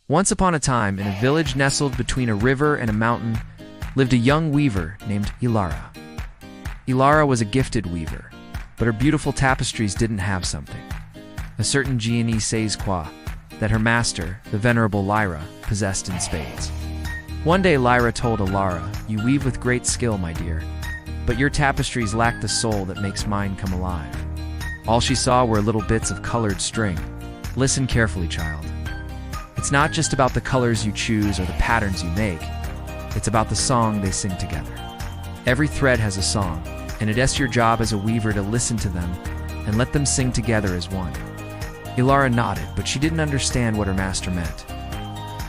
Once upon a time, in a village nestled between a river and a mountain, lived a young weaver named Elara. Elara was a gifted weaver, but her beautiful tapestries didn't have something. A certain je ne sais quoi that her master, the venerable Lyra, possessed in spades. One day Lyra told Elara, "You weave with great skill, my dear, but your tapestries lack the soul that makes mine come alive." All she saw were little bits of colored string. Listen carefully, child. It's not just about the colors you choose or the patterns you make. It's about the song they sing together. Every thread has a song, and it is your job as a weaver to listen to them and let them sing together as one. Elara nodded, but she didn't understand what her master meant.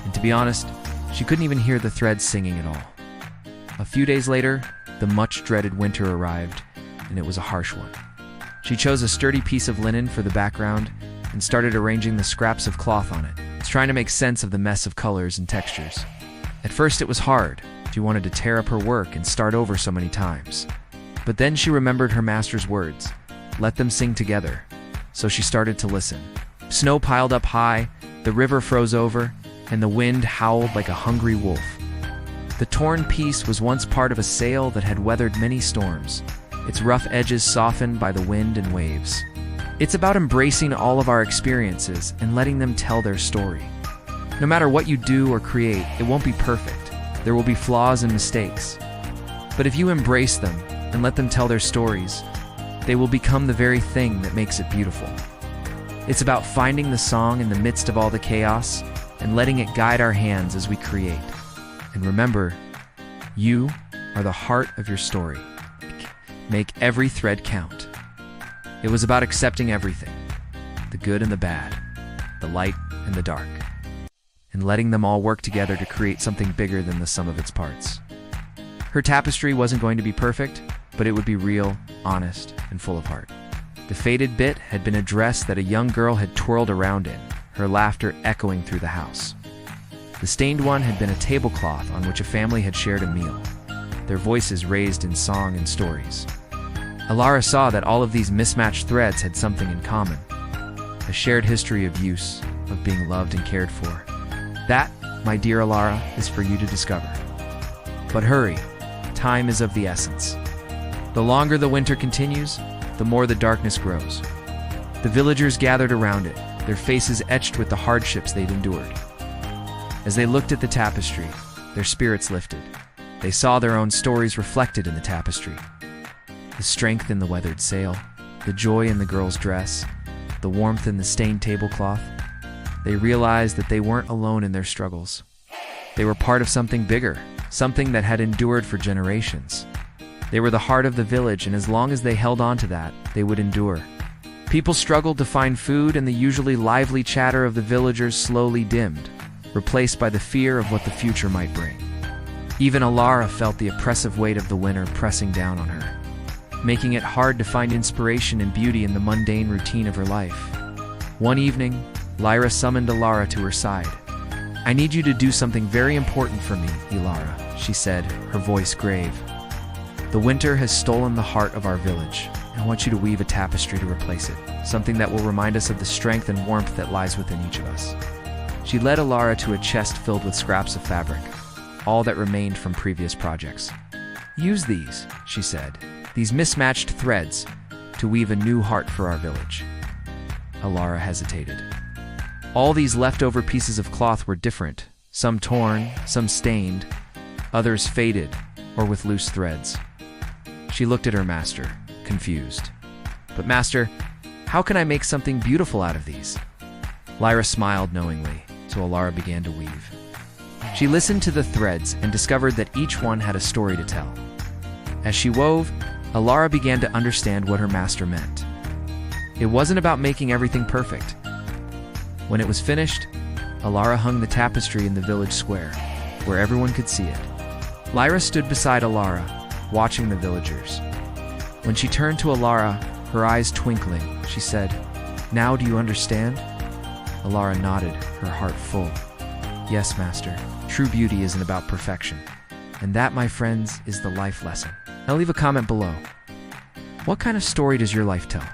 And to be honest, she couldn't even hear the threads singing at all. A few days later, the much-dreaded winter arrived, and it was a harsh one. She chose a sturdy piece of linen for the background and started arranging the scraps of cloth on it, trying to make sense of the mess of colors and textures. At first it was hard. She wanted to tear up her work and start over so many times. But then she remembered her master's words, "Let them sing together." So she started to listen. Snow piled up high, the river froze over, and the wind howled like a hungry wolf. The torn piece was once part of a sail that had weathered many storms, its rough edges softened by the wind and waves. It's about embracing all of our experiences and letting them tell their story. No matter what you do or create, it won't be perfect. There will be flaws and mistakes. But if you embrace them and let them tell their stories, they will become the very thing that makes it beautiful. It's about finding the song in the midst of all the chaos and letting it guide our hands as we create. And remember, you are the heart of your story. Make every thread count. It was about accepting everything, the good and the bad, the light and the dark, and letting them all work together to create something bigger than the sum of its parts. Her tapestry wasn't going to be perfect, but it would be real, honest, and full of heart. The faded bit had been a dress that a young girl had twirled around in, her laughter echoing through the house. The stained one had been a tablecloth on which a family had shared a meal, their voices raised in song and stories. Elara saw that all of these mismatched threads had something in common, a shared history of use, of being loved and cared for. That, my dear Elara, is for you to discover. But hurry, time is of the essence. The longer the winter continues, the more the darkness grows. The villagers gathered around it, their faces etched with the hardships they'd endured. As they looked at the tapestry, their spirits lifted. They saw their own stories reflected in the tapestry. The strength in the weathered sail, the joy in the girl's dress, the warmth in the stained tablecloth. They realized that they weren't alone in their struggles. They were part of something bigger, something that had endured for generations. They were the heart of the village, and as long as they held on to that, they would endure. People struggled to find food, and the usually lively chatter of the villagers slowly dimmed, replaced by the fear of what the future might bring. Even Elara felt the oppressive weight of the winter pressing down on her, making it hard to find inspiration and beauty in the mundane routine of her life. One evening, Lyra summoned Elara to her side. "I need you to do something very important for me, Elara," she said, her voice grave. "The winter has stolen the heart of our village. I want you to weave a tapestry to replace it, something that will remind us of the strength and warmth that lies within each of us." She led Elara to a chest filled with scraps of fabric, all that remained from previous projects. "Use these," she said, "these mismatched threads, to weave a new heart for our village." Elara hesitated. All these leftover pieces of cloth were different, some torn, some stained, others faded, or with loose threads. She looked at her master, confused. "But master, how can I make something beautiful out of these?" Lyra smiled knowingly, so Elara began to weave. She listened to the threads and discovered that each one had a story to tell. As she wove, Elara began to understand what her master meant. It wasn't about making everything perfect. When it was finished, Elara hung the tapestry in the village square, where everyone could see it. Lyra stood beside Elara, watching the villagers. When she turned to Elara, her eyes twinkling, she said, "Now do you understand?" Elara nodded, her heart full. "Yes, master. True beauty isn't about perfection. And that, my friends, is the life lesson." Now leave a comment below. What kind of story does your life tell?